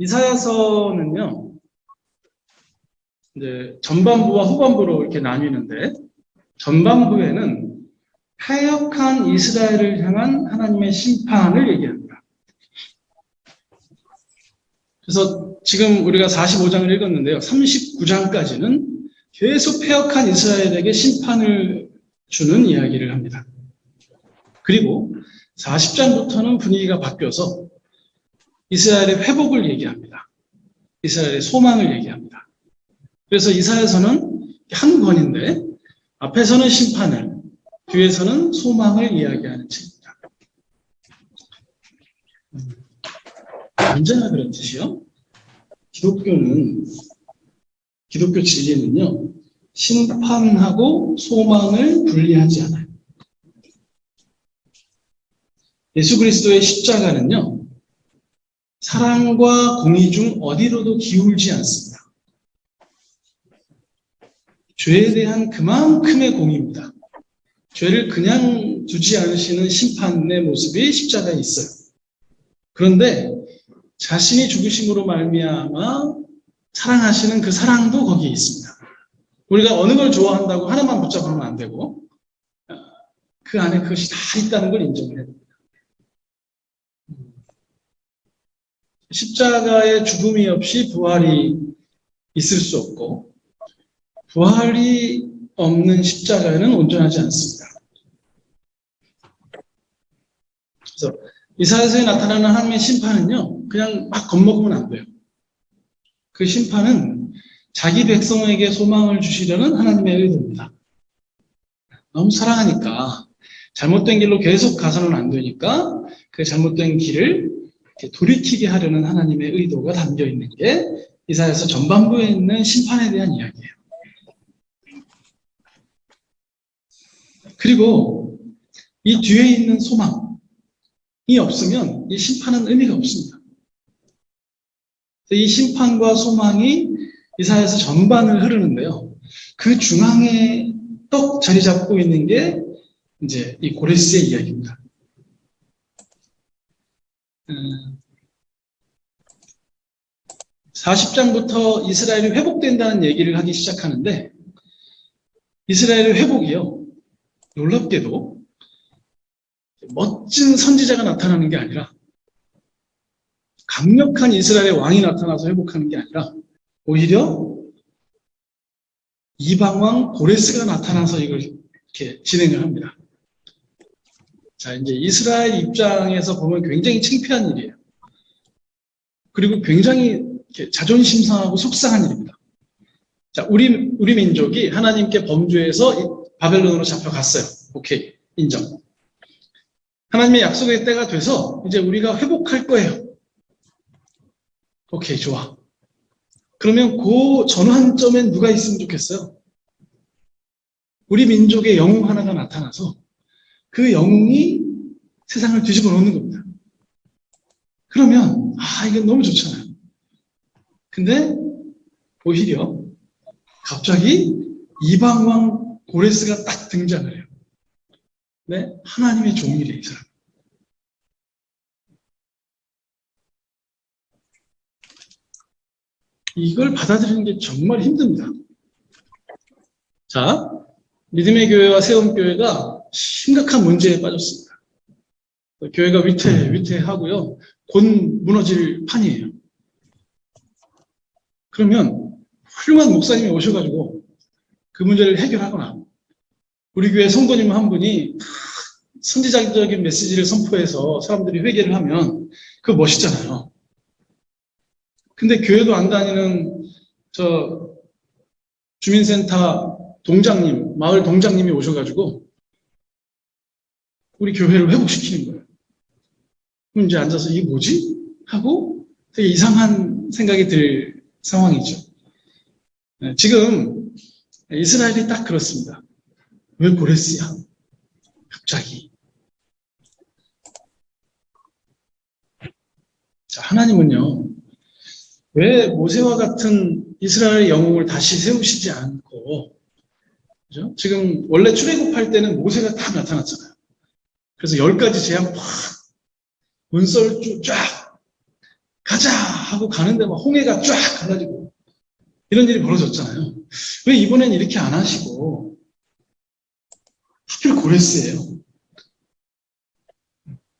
이사야서는요, 이제 전반부와 후반부로 이렇게 나뉘는데, 전반부에는 패역한 이스라엘을 향한 하나님의 심판을 얘기합니다. 그래서 지금 우리가 45장을 읽었는데요, 39장까지는 계속 패역한 이스라엘에게 심판을 주는 이야기를 합니다. 그리고 40장부터는 분위기가 바뀌어서 이스라엘의 회복을 얘기합니다. 이스라엘의 소망을 얘기합니다. 그래서 이사야서는 한 권인데 앞에서는 심판을, 뒤에서는 소망을 이야기하는 책입니다. 언제나 그렇듯이요. 기독교 진리는요, 심판하고 소망을 분리하지 않아요. 예수 그리스도의 십자가는요, 사랑과 공의 중 어디로도 기울지 않습니다. 죄에 대한 그만큼의 공의입니다. 죄를 그냥 두지 않으시는 심판의 모습이 십자가에 있어요. 그런데 자신이 죽으심으로 말미암아 사랑하시는 그 사랑도 거기에 있습니다. 우리가 어느 걸 좋아한다고 하나만 붙잡으면 안 되고 그 안에 그것이 다 있다는 걸 인정을 해야 됩니다. 십자가의 죽음이 없이 부활이 있을 수 없고 부활이 없는 십자가는 온전하지 않습니다. 그래서 이사야서에 나타나는 하나님의 심판은요, 그냥 막 겁먹으면 안 돼요. 그 심판은 자기 백성에게 소망을 주시려는 하나님의 의도입니다. 너무 사랑하니까 잘못된 길로 계속 가서는 안 되니까 그 잘못된 길을 돌이키게 하려는 하나님의 의도가 담겨 있는 게 이사야서 전반부에 있는 심판에 대한 이야기예요. 그리고 이 뒤에 있는 소망이 없으면 이 심판은 의미가 없습니다. 이 심판과 소망이 이사야서 전반을 흐르는데요. 그 중앙에 떡 자리 잡고 있는 게 이제 이 고레스의 이야기입니다. 40장부터 이스라엘이 회복된다는 얘기를 하기 시작하는데 이스라엘의 회복이요, 놀랍게도 멋진 선지자가 나타나는 게 아니라 강력한 이스라엘의 왕이 나타나서 회복하는 게 아니라 오히려 이방왕 고레스가 나타나서 이걸 이렇게 진행을 합니다. 자, 이제 이스라엘 입장에서 보면 굉장히 창피한 일이에요. 그리고 굉장히 자존심 상하고 속상한 일입니다. 자, 우리 민족이 하나님께 범죄해서 바벨론으로 잡혀갔어요. 오케이, 인정. 하나님의 약속의 때가 돼서 이제 우리가 회복할 거예요. 오케이, 좋아. 그러면 그 전환점엔 누가 있으면 좋겠어요? 우리 민족의 영웅 하나가 나타나서 그 영웅이 세상을 뒤집어 놓는 겁니다. 그러면 이게 너무 좋잖아요. 근데 오히려 갑자기 이방왕 고레스가 딱 등장을 해요. 네, 하나님의 종이래, 이 사람. 이걸 받아들이는 게 정말 힘듭니다. 자, 믿음의 교회와 세움교회가 심각한 문제에 빠졌습니다. 교회가 위태하고요, 곧 무너질 판이에요. 그러면 훌륭한 목사님이 오셔가지고 그 문제를 해결하거나 우리 교회 성도님 한 분이 선지자적인 메시지를 선포해서 사람들이 회개를 하면 그거 멋있잖아요. 근데 교회도 안 다니는 저 주민센터 동장님, 마을 동장님이 오셔가지고 우리 교회를 회복시키는 거예요. 그럼 이제 앉아서 이게 뭐지? 하고 되게 이상한 생각이 들 상황이죠. 지금 이스라엘이 딱 그렇습니다. 왜 고레스야? 갑자기. 자, 하나님은요, 왜 모세와 같은 이스라엘의 영웅을 다시 세우시지 않고, 그죠? 지금 원래 출애굽할 때는 모세가 딱 나타났잖아요. 그래서 10가지 재앙 팍, 문썰 쫙 가자 하고 가는데 막 홍해가 쫙 가가지고 이런 일이 벌어졌잖아요. 왜 이번엔 이렇게 안 하시고 하필 고레스예요.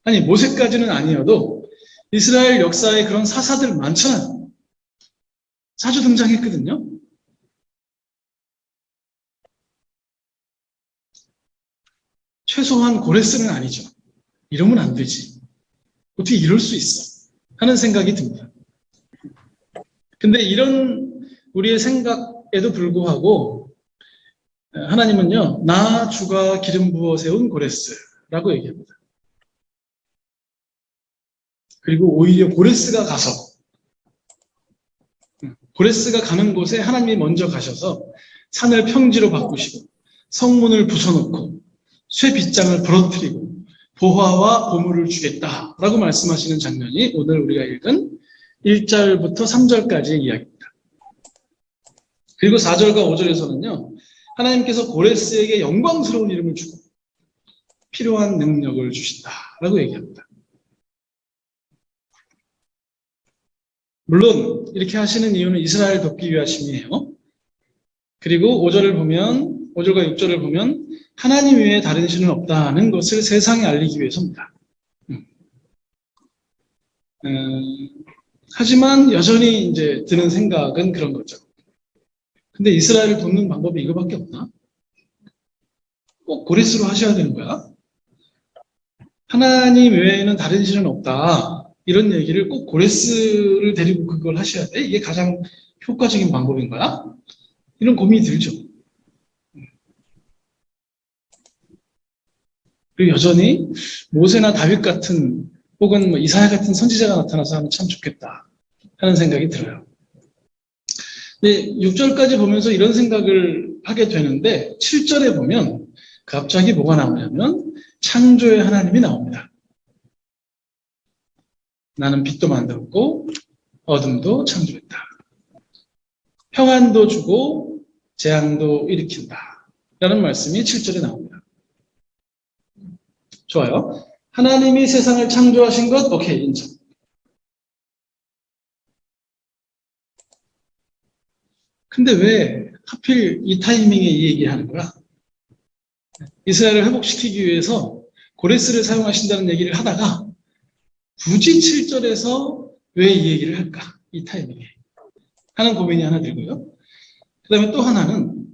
아니 모세까지는 아니어도 이스라엘 역사에 그런 사사들 많잖아요. 자주 등장했거든요. 최소한 고레스는 아니죠. 이러면 안 되지. 어떻게 이럴 수 있어? 하는 생각이 듭니다. 근데 이런 우리의 생각에도 불구하고 하나님은요, 나 주가 기름 부어 세운 고레스라고 얘기합니다. 그리고 오히려 고레스가 가는 곳에 하나님이 먼저 가셔서 산을 평지로 바꾸시고 성문을 부숴놓고 쇠 빗장을 부러뜨리고 보화와 보물을 주겠다라고 말씀하시는 장면이 오늘 우리가 읽은 1절부터 3절까지의 이야기입니다. 그리고 4절과 5절에서는요. 하나님께서 고레스에게 영광스러운 이름을 주고 필요한 능력을 주신다라고 얘기합니다. 물론 이렇게 하시는 이유는 이스라엘 돕기 위하심이에요. 그리고 5절과 6절을 보면 하나님 외에 다른 신은 없다는 것을 세상에 알리기 위해서입니다. 하지만 여전히 이제 드는 생각은 그런 거죠. 근데 이스라엘을 돕는 방법이 이거밖에 없나? 꼭 고레스로 하셔야 되는 거야? 하나님 외에는 다른 신은 없다. 이런 얘기를 꼭 고레스를 데리고 그걸 하셔야 돼? 이게 가장 효과적인 방법인 거야? 이런 고민이 들죠. 그리고 여전히 모세나 다윗 같은 혹은 이사야 같은 선지자가 나타나서 하면 참 좋겠다 하는 생각이 들어요. 근데 6절까지 보면서 이런 생각을 하게 되는데 7절에 보면 갑자기 뭐가 나오냐면 창조의 하나님이 나옵니다. 나는 빛도 만들었고 어둠도 창조했다. 평안도 주고 재앙도 일으킨다. 라는 말씀이 7절에 나옵니다. 좋아요. 하나님이 세상을 창조하신 것, 오케이, 인정. 근데 왜 하필 이 타이밍에 이 얘기를 하는 거야? 이스라엘을 회복시키기 위해서 고레스를 사용하신다는 얘기를 하다가 굳이 7절에서 왜 이 얘기를 할까? 이 타이밍에. 하는 고민이 하나 들고요. 그 다음에 또 하나는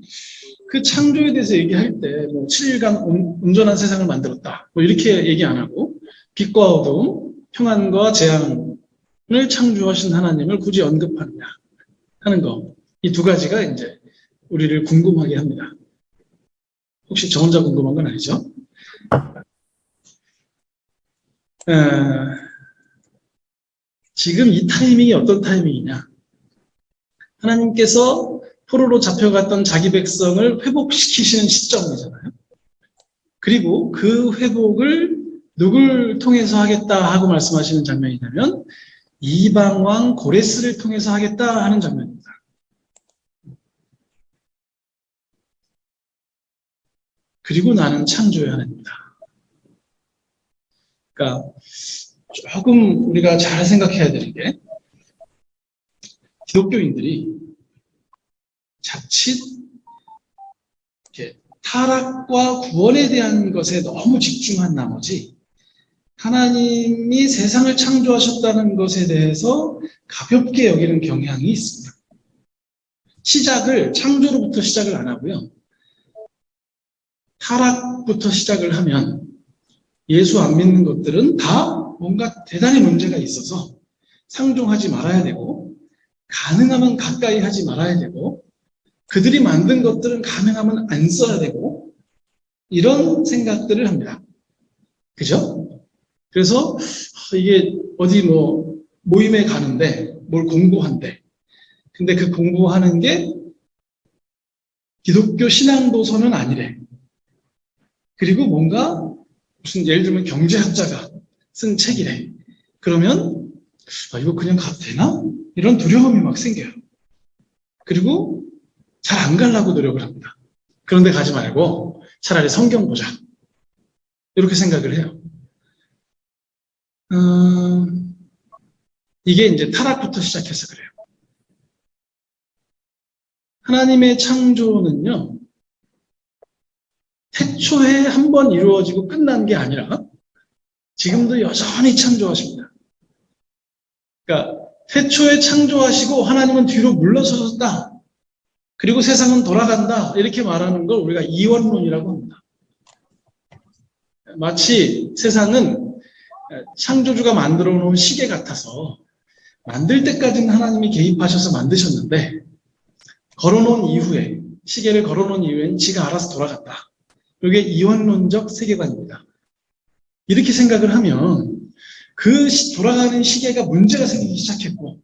그 창조에 대해서 얘기할 때 7일간 온전한 세상을 만들었다. 이렇게 얘기 안 하고 빛과 어두움, 평안과 재앙을 창조하신 하나님을 굳이 언급하느냐 하는 거. 이 두 가지가 이제 우리를 궁금하게 합니다. 혹시 저 혼자 궁금한 건 아니죠? 지금 이 타이밍이 어떤 타이밍이냐? 하나님께서 포로로 잡혀갔던 자기 백성을 회복시키시는 시점이잖아요. 그리고 그 회복을 누굴 통해서 하겠다 하고 말씀하시는 장면이냐면 이방왕 고레스를 통해서 하겠다 하는 장면입니다. 그리고 나는 창조의 하나님이다. 그러니까 조금 우리가 잘 생각해야 되는 게 기독교인들이 자칫 이렇게 타락과 구원에 대한 것에 너무 집중한 나머지 하나님이 세상을 창조하셨다는 것에 대해서 가볍게 여기는 경향이 있습니다. 창조로부터 시작을 안 하고요. 타락부터 시작을 하면 예수 안 믿는 것들은 다 뭔가 대단히 문제가 있어서 상종하지 말아야 되고 가능하면 가까이 하지 말아야 되고 그들이 만든 것들은 가능하면 안 써야 되고 이런 생각들을 합니다. 그죠? 그래서 이게 어디 모임에 가는데 뭘 공부한대. 근데 그 공부하는 게 기독교 신앙 도서는 아니래. 그리고 뭔가 무슨 예를 들면 경제학자가 쓴 책이래. 그러면 이거 그냥 가도 되나? 이런 두려움이 막 생겨요. 그리고 잘 안 가려고 노력을 합니다. 그런데 가지 말고 차라리 성경 보자. 이렇게 생각을 해요. 이게 이제 타락부터 시작해서 그래요. 하나님의 창조는요, 태초에 한 번 이루어지고 끝난 게 아니라 지금도 여전히 창조하십니다. 그러니까 태초에 창조하시고 하나님은 뒤로 물러서셨다. 그리고 세상은 돌아간다. 이렇게 말하는 걸 우리가 이원론이라고 합니다. 마치 세상은 창조주가 만들어 놓은 시계 같아서 만들 때까지는 하나님이 개입하셔서 만드셨는데 걸어놓은 이후에, 시계를 걸어놓은 이후에는 지가 알아서 돌아갔다. 이게 이원론적 세계관입니다. 이렇게 생각을 하면 그 돌아가는 시계가 문제가 생기기 시작했고,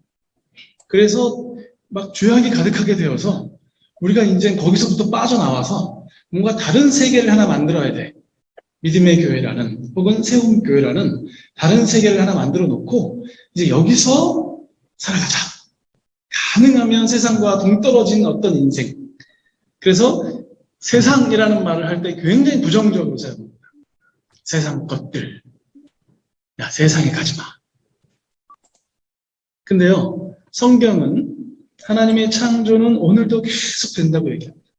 그래서 막 죄악이 가득하게 되어서 우리가 이제 거기서부터 빠져나와서 뭔가 다른 세계를 하나 만들어야 돼. 믿음의 교회라는, 혹은 세움 교회라는 다른 세계를 하나 만들어 놓고 이제 여기서 살아가자. 가능하면 세상과 동떨어진 어떤 인생. 그래서 세상이라는 말을 할 때 굉장히 부정적으로 사용합니다. 세상 것들. 야, 세상에 가지 마. 근데요, 성경은 하나님의 창조는 오늘도 계속 된다고 얘기합니다.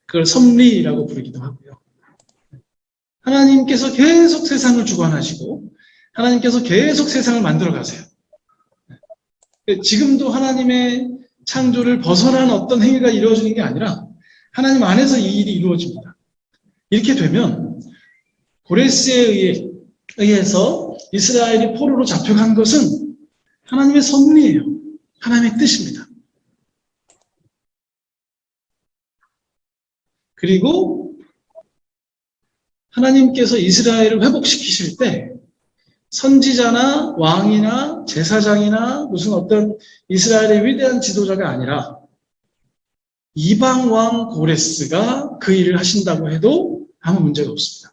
그걸 섭리라고 부르기도 하고요. 하나님께서 계속 세상을 주관하시고 하나님께서 계속 세상을 만들어 가세요. 지금도 하나님의 창조를 벗어난 어떤 행위가 이루어지는 게 아니라 하나님 안에서 이 일이 이루어집니다. 이렇게 되면 고레스에 의해서 이스라엘이 포로로 잡혀간 것은 하나님의 섭리예요. 하나님의 뜻입니다. 그리고 하나님께서 이스라엘을 회복시키실 때 선지자나 왕이나 제사장이나 무슨 어떤 이스라엘의 위대한 지도자가 아니라 이방 왕 고레스가 그 일을 하신다고 해도 아무 문제가 없습니다.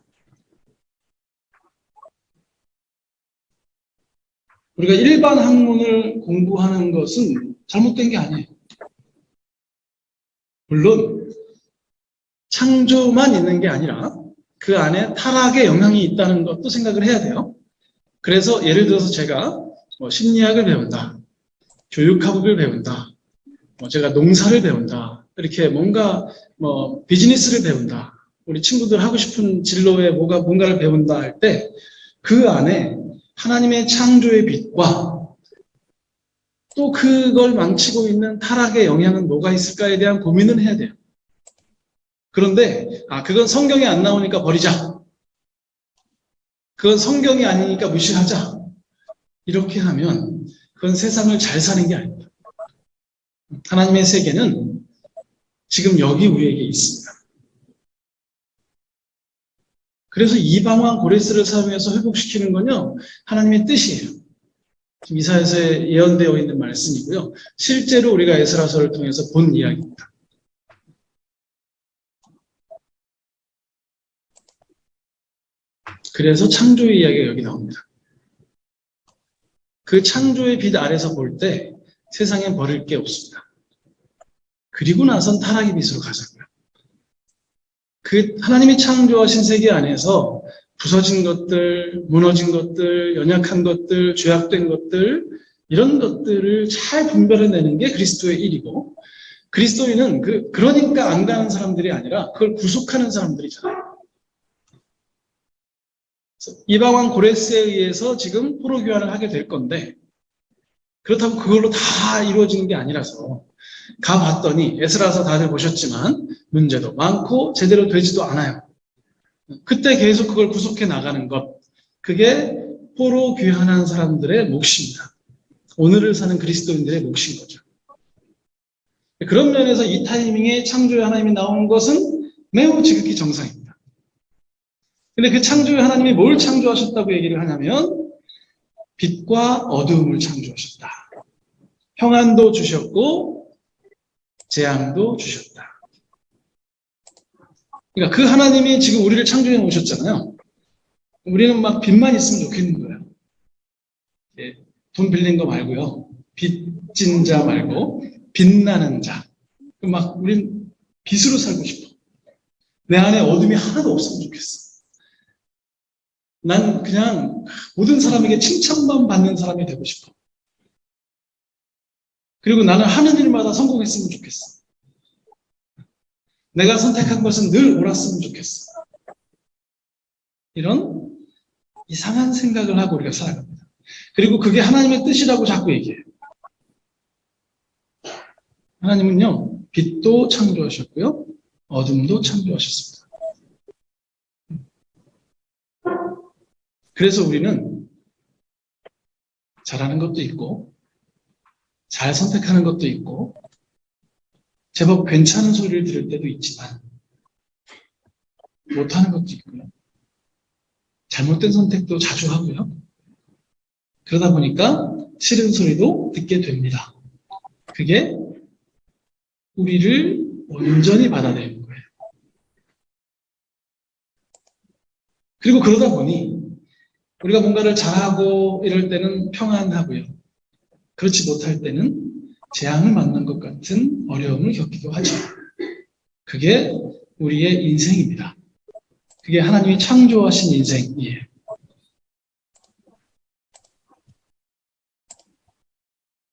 우리가 일반 학문을 공부하는 것은 잘못된 게 아니에요. 물론 창조만 있는 게 아니라 그 안에 타락의 영향이 있다는 것도 생각을 해야 돼요. 그래서 예를 들어서 제가 심리학을 배운다, 교육학을 배운다, 제가 농사를 배운다, 이렇게 뭔가 비즈니스를 배운다, 우리 친구들 하고 싶은 진로에 뭔가를 배운다 할 때 그 안에 하나님의 창조의 빛과 또 그걸 망치고 있는 타락의 영향은 뭐가 있을까에 대한 고민을 해야 돼요. 그런데 그건 성경에 안 나오니까 버리자. 그건 성경이 아니니까 무시하자. 이렇게 하면 그건 세상을 잘 사는 게 아닙니다. 하나님의 세계는 지금 여기 우리에게 있습니다. 그래서 이방왕 고레스를 사용해서 회복시키는 건요, 하나님의 뜻이에요. 지금 이사야서에 예언되어 있는 말씀이고요. 실제로 우리가 에스라서를 통해서 본 이야기입니다. 그래서 창조의 이야기가 여기 나옵니다. 그 창조의 빛 아래서 볼 때 세상엔 버릴 게 없습니다. 그리고 나선 타락의 빛으로 가자고요. 그 하나님이 창조하신 세계 안에서 부서진 것들, 무너진 것들, 연약한 것들, 죄악된 것들, 이런 것들을 잘 분별해내는 게 그리스도의 일이고, 그리스도인은 그러니까 안 가는 사람들이 아니라 그걸 구속하는 사람들이잖아요. 이방왕 고레스에 의해서 지금 포로 교환을 하게 될 건데, 그렇다고 그걸로 다 이루어지는 게 아니라서 가봤더니 에스라서 다들 보셨지만 문제도 많고 제대로 되지도 않아요. 그때 계속 그걸 구속해 나가는 것, 그게 포로 귀환한 사람들의 몫입니다. 오늘을 사는 그리스도인들의 몫인 거죠. 그런 면에서 이 타이밍에 창조의 하나님이 나오는 것은 매우 지극히 정상입니다. 근데 그 창조의 하나님이 뭘 창조하셨다고 얘기를 하냐면 빛과 어두움을 창조하셨다. 평안도 주셨고 재앙도 주셨다. 그러니까 그 하나님이 지금 우리를 창조해 놓으셨잖아요. 우리는 막 빚만 있으면 좋겠는 거예요. 돈 빌린 거 말고요. 빚진 자 말고 빛나는 자. 막 우린 빛으로 살고 싶어. 내 안에 어둠이 하나도 없으면 좋겠어. 난 그냥 모든 사람에게 칭찬만 받는 사람이 되고 싶어. 그리고 나는 하는 일마다 성공했으면 좋겠어. 내가 선택한 것은 늘 옳았으면 좋겠어. 이런 이상한 생각을 하고 우리가 살아갑니다. 그리고 그게 하나님의 뜻이라고 자꾸 얘기해요. 하나님은요, 빛도 창조하셨고요, 어둠도 창조하셨습니다. 그래서 우리는 잘하는 것도 있고, 잘 선택하는 것도 있고, 제법 괜찮은 소리를 들을 때도 있지만, 못하는 것도 있고요. 잘못된 선택도 자주 하고요. 그러다 보니까 싫은 소리도 듣게 됩니다. 그게 우리를 온전히 받아들이는 거예요. 그리고 그러다 보니 우리가 뭔가를 잘하고 이럴 때는 평안하고요. 그렇지 못할 때는 재앙을 만난 것 같은 어려움을 겪기도 하죠. 그게 우리의 인생입니다. 그게 하나님이 창조하신 인생이에요.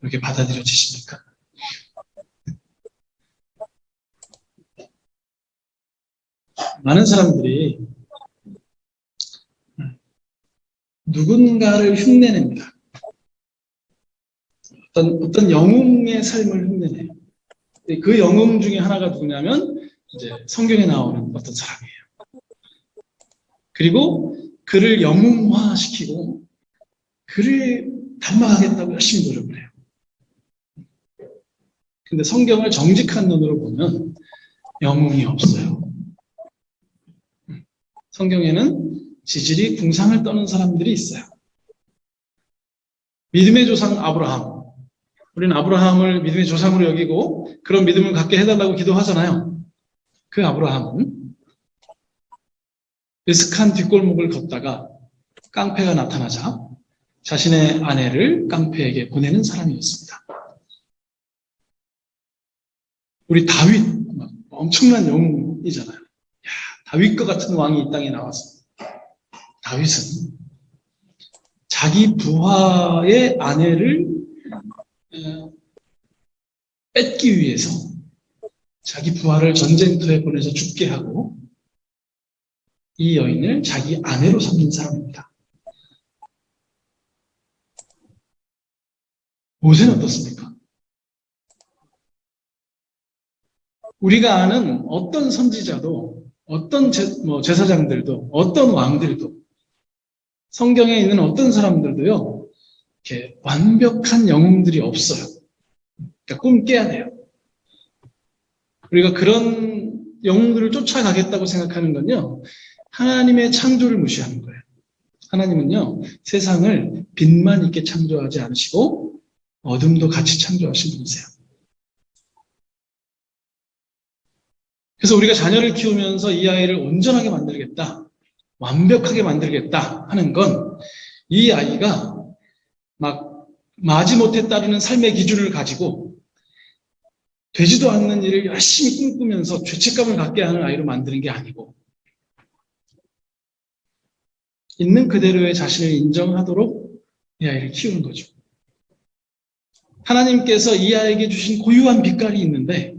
이렇게 받아들여지십니까? 많은 사람들이 누군가를 흉내냅니다. 어떤 영웅의 삶을 흉내내요. 그 영웅 중에 하나가 누구냐면 이제 성경에 나오는 어떤 사람이에요. 그리고 그를 영웅화시키고 그를 닮아가겠다고 열심히 노력을 해요. 근데 성경을 정직한 눈으로 보면 영웅이 없어요. 성경에는 지질이 궁상을 떠는 사람들이 있어요. 믿음의 조상 아브라함. 우리는 아브라함을 믿음의 조상으로 여기고 그런 믿음을 갖게 해달라고 기도하잖아요. 그 아브라함은 으슥한 뒷골목을 걷다가 깡패가 나타나자 자신의 아내를 깡패에게 보내는 사람이었습니다. 우리 다윗, 엄청난 영웅이잖아요. 야, 다윗과 같은 왕이 이 땅에 나왔습니다. 다윗은 자기 부하의 아내를 뺏기 위해서 자기 부하를 전쟁터에 보내서 죽게 하고 이 여인을 자기 아내로 삼는 사람입니다. 모세는 어떻습니까? 우리가 아는 어떤 선지자도 어떤 제사장들도 어떤 왕들도 성경에 있는 어떤 사람들도요 이렇게 완벽한 영웅들이 없어요. 그러니까 꿈 깨야 돼요. 우리가 그런 영웅들을 쫓아가겠다고 생각하는 건요 하나님의 창조를 무시하는 거예요. 하나님은요 세상을 빛만 있게 창조하지 않으시고 어둠도 같이 창조하신 분이세요. 그래서 우리가 자녀를 키우면서 이 아이를 온전하게 만들겠다, 완벽하게 만들겠다 하는 건 이 아이가 막 마지못해 따르는 삶의 기준을 가지고 되지도 않는 일을 열심히 꿈꾸면서 죄책감을 갖게 하는 아이로 만드는 게 아니고 있는 그대로의 자신을 인정하도록 이 아이를 키우는 거죠. 하나님께서 이 아이에게 주신 고유한 빛깔이 있는데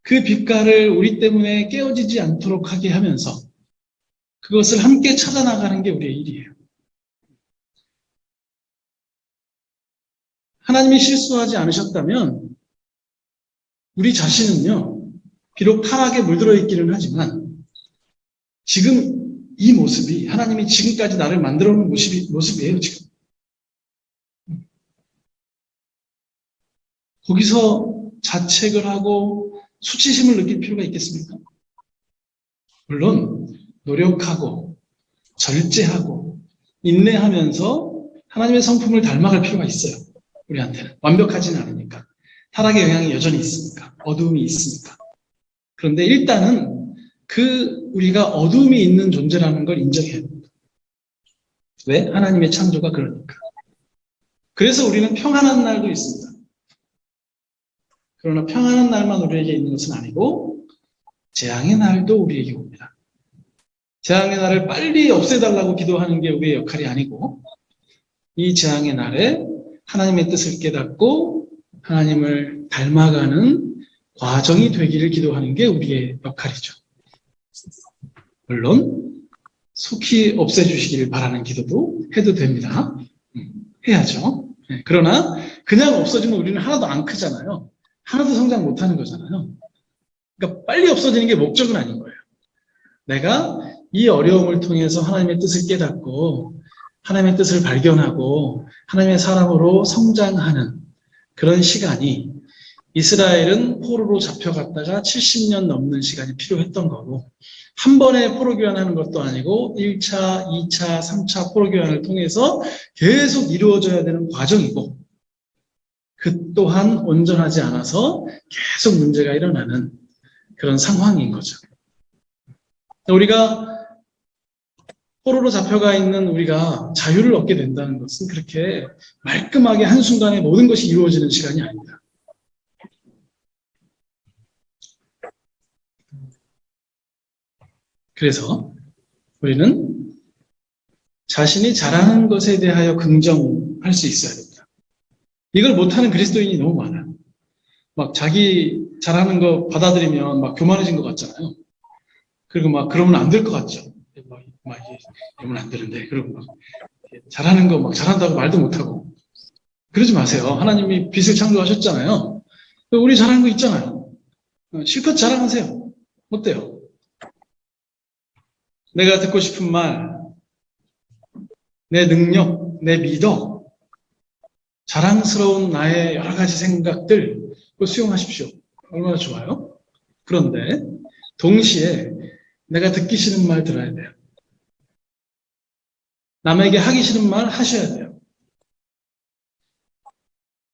그 빛깔을 우리 때문에 깨어지지 않도록 하게 하면서 그것을 함께 찾아나가는 게 우리의 일이에요. 하나님이 실수하지 않으셨다면 우리 자신은요, 비록 타락에 물들어 있기는 하지만 지금 이 모습이 하나님이 지금까지 나를 만들어 놓은 모습이에요, 지금. 거기서 자책을 하고 수치심을 느낄 필요가 있겠습니까? 물론 노력하고 절제하고 인내하면서 하나님의 성품을 닮아갈 필요가 있어요. 우리한테는. 완벽하지는 않으니까. 타락의 영향이 여전히 있으니까. 어두움이 있으니까. 그런데 일단은 우리가 어두움이 있는 존재라는 걸 인정해야 합니다. 왜? 하나님의 창조가 그러니까. 그래서 우리는 평안한 날도 있습니다. 그러나 평안한 날만 우리에게 있는 것은 아니고 재앙의 날도 우리에게 옵니다. 재앙의 날을 빨리 없애달라고 기도하는 게 우리의 역할이 아니고 이 재앙의 날에 하나님의 뜻을 깨닫고 하나님을 닮아가는 과정이 되기를 기도하는 게 우리의 역할이죠. 물론 속히 없애주시기를 바라는 기도도 해도 됩니다. 해야죠. 그러나 그냥 없어지면 우리는 하나도 안 크잖아요. 하나도 성장 못하는 거잖아요. 그러니까 빨리 없어지는 게 목적은 아닌 거예요. 내가 이 어려움을 통해서 하나님의 뜻을 깨닫고 하나님의 뜻을 발견하고 하나님의 사람으로 성장하는 그런 시간이, 이스라엘은 포로로 잡혀갔다가 70년 넘는 시간이 필요했던 거고, 한 번에 포로 교환하는 것도 아니고 1차, 2차, 3차 포로 교환을 통해서 계속 이루어져야 되는 과정이고, 그 또한 온전하지 않아서 계속 문제가 일어나는 그런 상황인 거죠. 우리가 포로로 잡혀가 있는 우리가 자유를 얻게 된다는 것은 그렇게 말끔하게 한순간에 모든 것이 이루어지는 시간이 아닙니다. 그래서 우리는 자신이 잘하는 것에 대하여 긍정할 수 있어야 됩니다. 이걸 못하는 그리스도인이 너무 많아요. 막 자기 잘하는 거 받아들이면 막 교만해진 것 같잖아요. 그리고 막 그러면 안 될 것 같죠. 막 이러면 안 되는데, 그리고 막 잘하는 거 막 잘한다고 말도 못하고. 그러지 마세요. 하나님이 빛을 창조하셨잖아요. 우리 잘하는 거 있잖아요. 실컷 자랑하세요. 어때요? 내가 듣고 싶은 말, 내 능력, 내 미덕, 자랑스러운 나의 여러 가지 생각들, 그거 수용하십시오. 얼마나 좋아요? 그런데 동시에 내가 듣기 싫은 말 들어야 돼요. 남에게 하기 싫은 말 하셔야 돼요.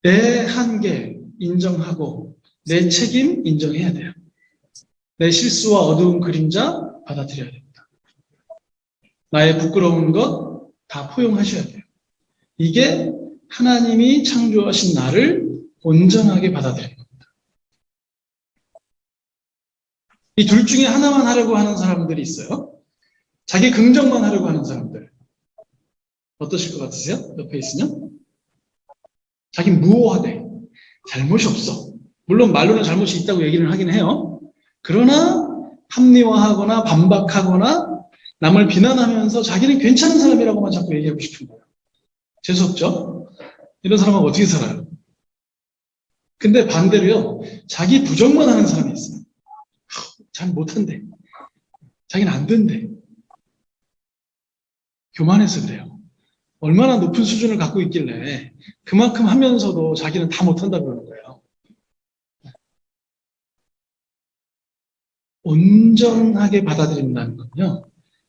내 한계 인정하고 내 책임 인정해야 돼요. 내 실수와 어두운 그림자 받아들여야 됩니다. 나의 부끄러운 것 다 포용하셔야 돼요. 이게 하나님이 창조하신 나를 온전하게 받아들이는 겁니다. 이 둘 중에 하나만 하려고 하는 사람들이 있어요. 자기 긍정만 하려고 하는 사람들. 어떠실 것 같으세요? 옆에 있으면? 자기 무오하대. 잘못이 없어. 물론 말로는 잘못이 있다고 얘기를 하긴 해요. 그러나 합리화하거나 반박하거나 남을 비난하면서 자기는 괜찮은 사람이라고만 자꾸 얘기하고 싶은 거예요. 재수없죠? 이런 사람은 어떻게 살아요? 근데 반대로요, 자기 부정만 하는 사람이 있어요. 잘 못한대. 자기는 안 된대. 교만해서 그래요. 얼마나 높은 수준을 갖고 있길래 그만큼 하면서도 자기는 다 못한다고 그러는 거예요. 온전하게 받아들인다는 건요,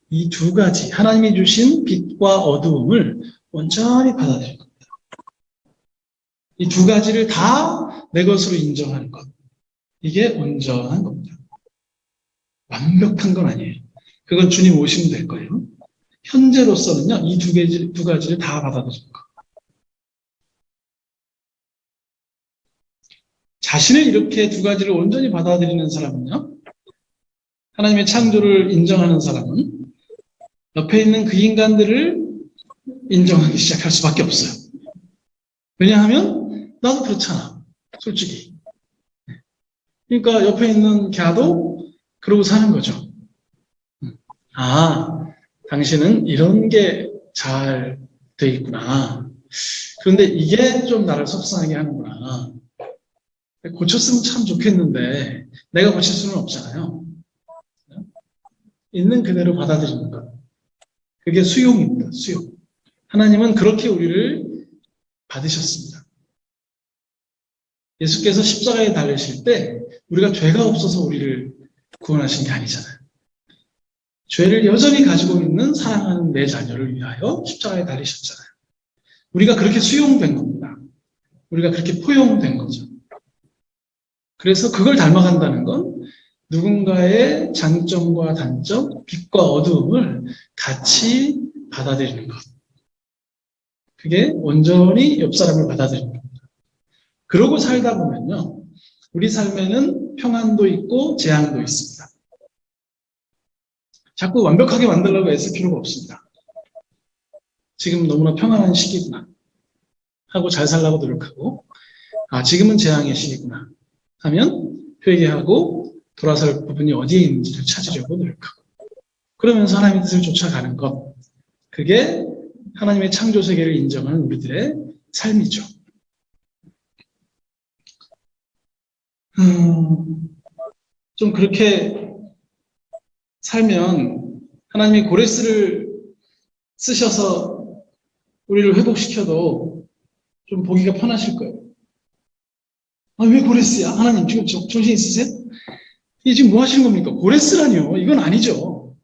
이 두 가지, 하나님이 주신 빛과 어두움을 온전히 받아들이는 겁니다. 이 두 가지를 다 내 것으로 인정하는 것. 이게 온전한 겁니다. 완벽한 건 아니에요. 그건 주님 오시면 될 거예요. 현재로서는요, 이 두 가지를 다 받아들이는 것. 자신을 이렇게 두 가지를 온전히 받아들이는 사람은요, 하나님의 창조를 인정하는 사람은 옆에 있는 그 인간들을 인정하기 시작할 수밖에 없어요. 왜냐하면 나도 그렇잖아. 솔직히. 그러니까 옆에 있는 걔도 그러고 사는 거죠. 아, 당신은 이런 게 잘 돼 있구나. 그런데 이게 좀 나를 속상하게 하는구나. 고쳤으면 참 좋겠는데 내가 고칠 수는 없잖아요. 있는 그대로 받아들이는 것. 그게 수용입니다. 수용. 하나님은 그렇게 우리를 받으셨습니다. 예수께서 십자가에 달리실 때 우리가 죄가 없어서 우리를 구원하신 게 아니잖아요. 죄를 여전히 가지고 있는 사랑하는 내 자녀를 위하여 십자가에 달리셨잖아요. 우리가 그렇게 수용된 겁니다. 우리가 그렇게 포용된 거죠. 그래서 그걸 닮아간다는 건 누군가의 장점과 단점, 빛과 어두움을 같이 받아들이는 것. 그게 온전히 옆 사람을 받아들이는 겁니다. 그러고 살다 보면요, 우리 삶에는 평안도 있고 재앙도 있습니다. 자꾸 완벽하게 만들려고 애쓸 필요가 없습니다. 지금 너무나 평안한 시기구나 하고 잘 살려고 노력하고, 아, 지금은 재앙의 시기구나 하면 회개하고 돌아설 부분이 어디에 있는지를 찾으려고 노력하고, 그러면서 하나님의 뜻을 쫓아가는 것, 그게 하나님의 창조 세계를 인정하는 우리들의 삶이죠. 좀 그렇게 살면 하나님이 고레스를 쓰셔서 우리를 회복시켜도 좀 보기가 편하실 거예요. 아, 왜 고레스야? 하나님 지금 정신 있으세요? 이게 지금 뭐 하시는 겁니까? 고레스라니요. 이건 아니죠.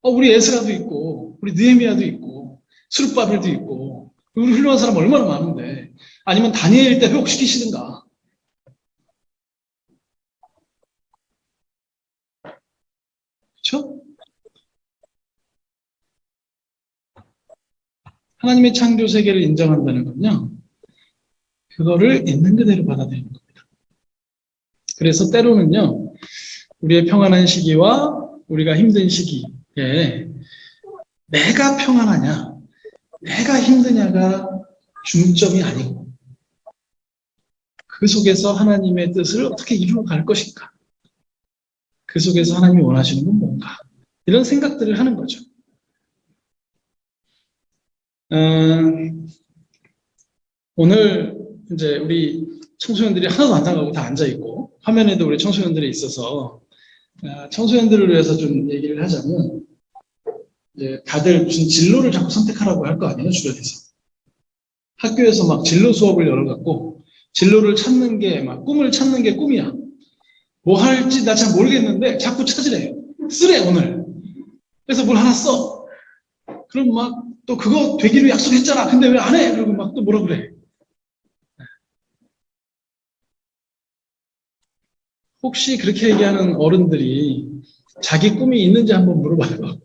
우리 에스라도 있고, 우리 느헤미야도 있고, 스룹바벨도 있고, 우리 훌륭한 사람 얼마나 많은데, 아니면 다니엘 때 회복시키시든가. 그렇죠? 하나님의 창조 세계를 인정한다는 건요, 그거를 있는 그대로 받아들이는 겁니다. 그래서 때로는요, 우리의 평안한 시기와 우리가 힘든 시기에 내가 평안하냐, 내가 힘드냐가 중점이 아니고, 그 속에서 하나님의 뜻을 어떻게 이루어갈 것인가, 그 속에서 하나님이 원하시는 건 뭔가, 이런 생각들을 하는 거죠. 오늘 이제 우리 청소년들이 하나도 안 나가고 다 앉아있고, 화면에도 우리 청소년들이 있어서, 청소년들을 위해서 좀 얘기를 하자면, 이제 다들 무슨 진로를 자꾸 선택하라고 할 거 아니에요, 주변에서. 학교에서 막 진로 수업을 열어갖고, 진로를 찾는 게, 막 꿈을 찾는 게 꿈이야. 뭐 할지 나 잘 모르겠는데 자꾸 찾으래요. 쓰래, 오늘. 그래서 뭘 하나 써. 그럼 막 또 그거 되기로 약속했잖아. 근데 왜 안 해? 그러고 막 또 뭐라 그래. 혹시 그렇게 얘기하는 어른들이 자기 꿈이 있는지 한번 물어봐요.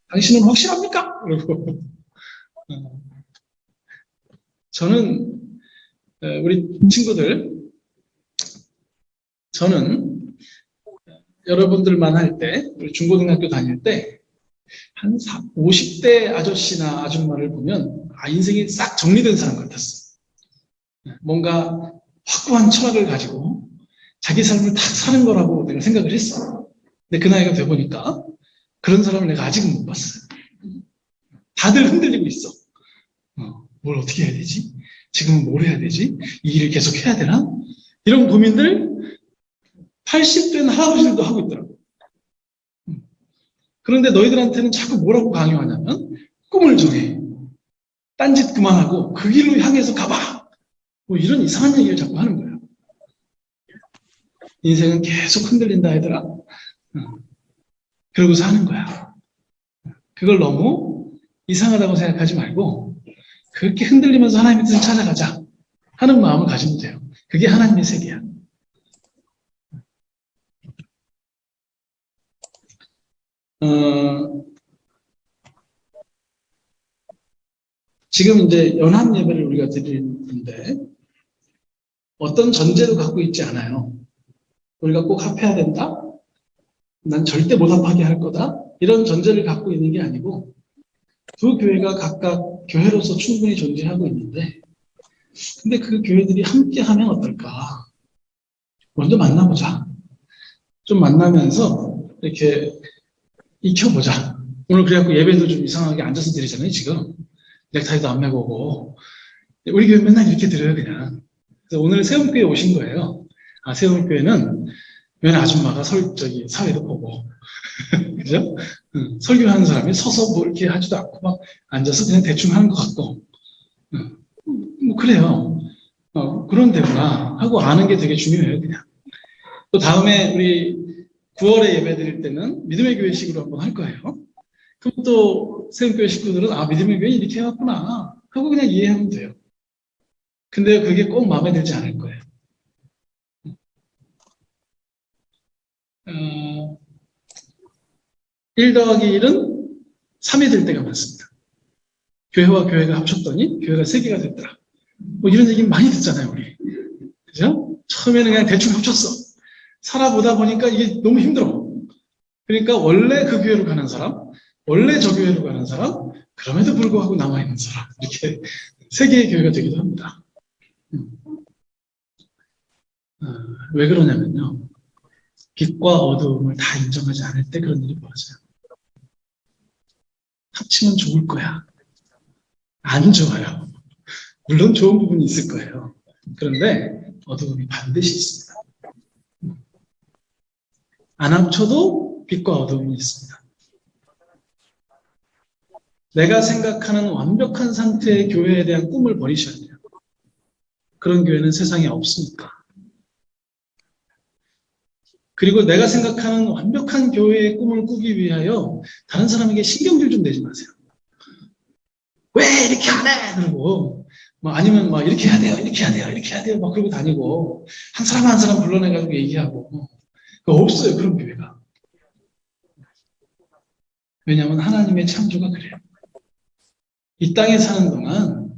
당신은 확실합니까? 그러고. 저는, 우리 친구들, 저는 여러분들만 할 때, 우리 중고등학교 다닐 때, 한 50대 아저씨나 아줌마를 보면, 인생이 싹 정리된 사람 같았어. 뭔가 확고한 철학을 가지고 자기 삶을 다 사는 거라고 내가 생각을 했어. 근데 그 나이가 돼 보니까 그런 사람을 내가 아직은 못 봤어요. 다들 흔들리고 있어. 뭘 어떻게 해야 되지? 지금 뭘 해야 되지? 이 일을 계속 해야 되나? 이런 고민들 80된 할아버지들도 하고 있더라고. 그런데 너희들한테는 자꾸 뭐라고 강요하냐면 꿈을 정해. 딴짓 그만하고 그 길로 향해서 가봐. 뭐 이런 이상한 얘기를 자꾸 하는 거예요. 인생은 계속 흔들린다 얘들아. 그러고서 하는 거야. 그걸 너무 이상하다고 생각하지 말고 그렇게 흔들리면서 하나님의 뜻을 찾아가자 하는 마음을 가지면 돼요. 그게 하나님의 세계야. 지금 이제 연합 예배를 우리가 드리는데 어떤 전제도 갖고 있지 않아요. 우리가 꼭 합해야 된다? 난 절대 못 합하게 할 거다? 이런 전제를 갖고 있는 게 아니고 두 교회가 각각 교회로서 충분히 존재하고 있는데 근데 그 교회들이 함께 하면 어떨까? 먼저 만나보자. 좀 만나면서 이렇게 익혀보자. 오늘 그래갖고 예배도 좀 이상하게 앉아서 드리잖아요, 지금. 넥타이도 안 매고 오고. 우리 교회 맨날 이렇게 드려요, 그냥. 그래서 오늘 세움교회 오신 거예요. 세움교회는 웬 아줌마가 사회도 보고. 그죠? 설교하는 사람이 서서 뭐 이렇게 하지도 않고 막 앉아서 그냥 대충 하는 것 같고. 뭐 그래요. 그런 데구나 하고 아는 게 되게 중요해요, 그냥. 또 다음에 우리 9월에 예배 드릴 때는 믿음의 교회식으로 한번 할 거예요. 그럼 또 세움교회 식구들은 믿음의 교회 이렇게 해왔구나 하고 그냥 이해하면 돼요. 근데 그게 꼭 마음에 들지 않을 거예요. 1 더하기 1은 3이 될 때가 많습니다. 교회와 교회가 합쳤더니 교회가 3개가 됐더라. 뭐 이런 얘기 많이 듣잖아요, 우리. 그죠? 처음에는 그냥 대충 합쳤어. 살아보다 보니까 이게 너무 힘들어. 그러니까 원래 그 교회로 가는 사람, 원래 저 교회로 가는 사람, 그럼에도 불구하고 남아있는 사람. 이렇게 3개의 교회가 되기도 합니다. 왜 그러냐면요. 빛과 어두움을 다 인정하지 않을 때 그런 일이 벌어져요. 합치면 좋을 거야. 안 좋아요. 물론 좋은 부분이 있을 거예요. 그런데 어두움이 반드시 있습니다. 안 합쳐도 빛과 어두움이 있습니다. 내가 생각하는 완벽한 상태의 교회에 대한 꿈을 버리셔야 돼요. 그런 교회는 세상에 없으니까. 그리고 내가 생각하는 완벽한 교회의 꿈을 꾸기 위하여 다른 사람에게 신경질 좀 내지 마세요. 왜 이렇게 안 해? 그러고 아니면 이렇게 해야 돼요, 이렇게 해야 돼요, 이렇게 해야 돼요, 그러고 다니고 한 사람 한 사람 불러내가지고 얘기하고 없어요, 그런 교회가. 왜냐하면 하나님의 창조가 그래요. 이 땅에 사는 동안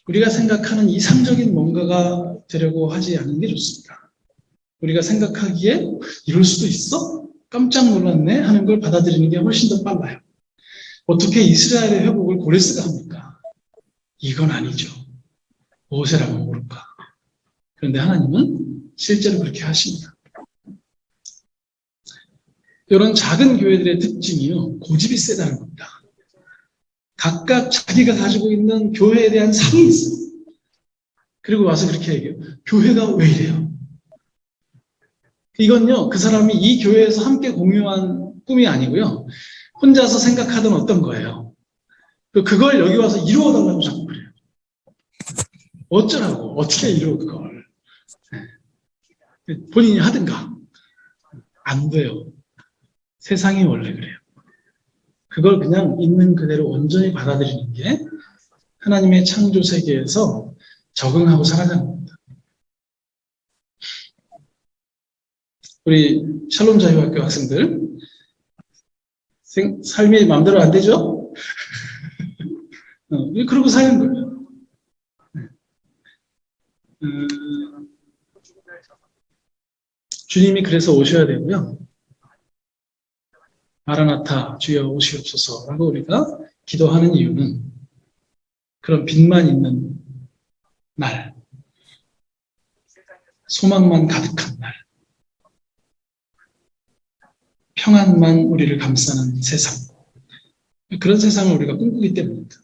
우리가 생각하는 이상적인 뭔가가 되려고 하지 않는 게 좋습니다. 우리가 생각하기에 이럴 수도 있어? 깜짝 놀랐네? 하는 걸 받아들이는 게 훨씬 더 빨라요. 어떻게 이스라엘의 회복을 고레스가 합니까? 이건 아니죠. 모세라면 모를까. 그런데 하나님은 실제로 그렇게 하십니다. 이런 작은 교회들의 특징이요, 고집이 세다는 겁니다. 각각 자기가 가지고 있는 교회에 대한 상이 있어요. 그리고 와서 그렇게 얘기해요. 교회가 왜 이래요? 이건요, 그 사람이 이 교회에서 함께 공유한 꿈이 아니고요, 혼자서 생각하던 어떤 거예요. 그걸 여기 와서 이루어달라고 자꾸 그래요. 어쩌라고, 어떻게 이루어 그걸. 본인이 하든가. 안 돼요. 세상이 원래 그래요. 그걸 그냥 있는 그대로 온전히 받아들이는 게 하나님의 창조 세계에서 적응하고 살아가는 겁니다. 우리 샬롬 자유학교 학생들, 삶이 마음대로 안 되죠? 그러고 사는 거예요. 주님이 그래서 오셔야 되고요. 마라나타 주여 오시옵소서라고 우리가 기도하는 이유는 그런 빛만 있는 날, 소망만 가득한 날, 평안만 우리를 감싸는 세상, 그런 세상을 우리가 꿈꾸기 때문입니다.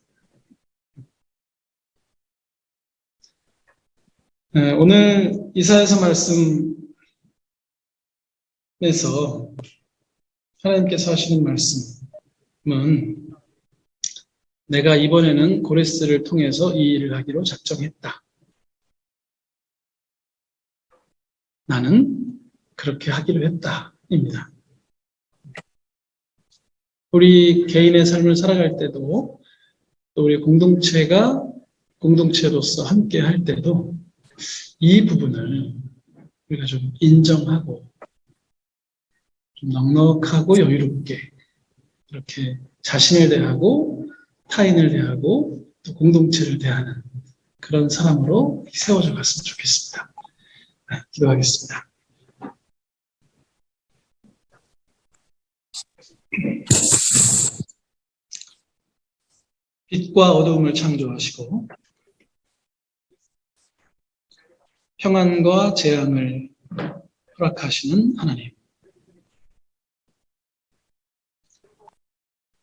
오늘 이사야서 말씀에서 하나님께서 하시는 말씀은 내가 이번에는 고레스를 통해서 이 일을 하기로 작정했다. 나는 그렇게 하기로 했다. 입니다. 우리 개인의 삶을 살아갈 때도 또 우리 공동체로서 함께 할 때도 이 부분을 우리가 좀 인정하고 좀 넉넉하고 여유롭게 이렇게 자신을 대하고 타인을 대하고 또 공동체를 대하는 그런 사람으로 세워져 갔으면 좋겠습니다. 네, 기도하겠습니다. 빛과 어두움을 창조하시고 평안과 재앙을 허락하시는 하나님.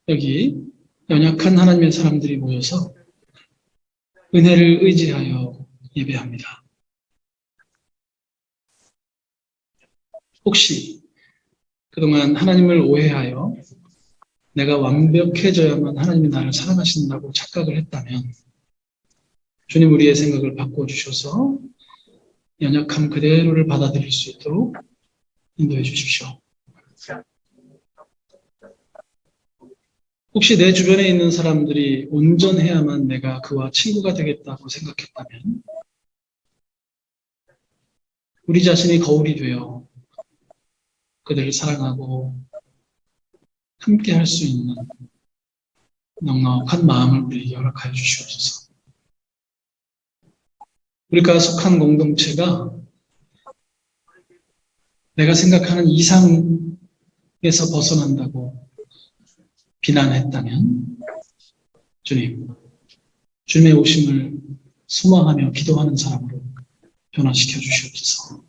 여기 연약한 하나님의 사람들이 모여서 은혜를 의지하여 예배합니다. 혹시 그동안 하나님을 오해하여 내가 완벽해져야만 하나님이 나를 사랑하신다고 착각을 했다면 주님 우리의 생각을 바꿔주셔서 연약함 그대로를 받아들일 수 있도록 인도해 주십시오. 혹시 내 주변에 있는 사람들이 온전해야만 내가 그와 친구가 되겠다고 생각했다면 우리 자신이 거울이 되어 그들을 사랑하고 함께 할 수 있는 넉넉한 마음을 우리에게 허락하여 주시옵소서. 우리가 속한 공동체가 내가 생각하는 이상에서 벗어난다고 비난했다면 주님의 오심을 소망하며 기도하는 사람으로 변화시켜 주시옵소서.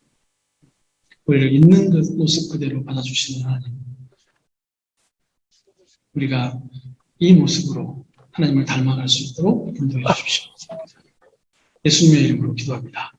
우리를 있는 그 모습 그대로 받아주시는 하나님. 우리가 이 모습으로 하나님을 닮아갈 수 있도록 인도해 주십시오. 예수님의 이름으로 기도합니다.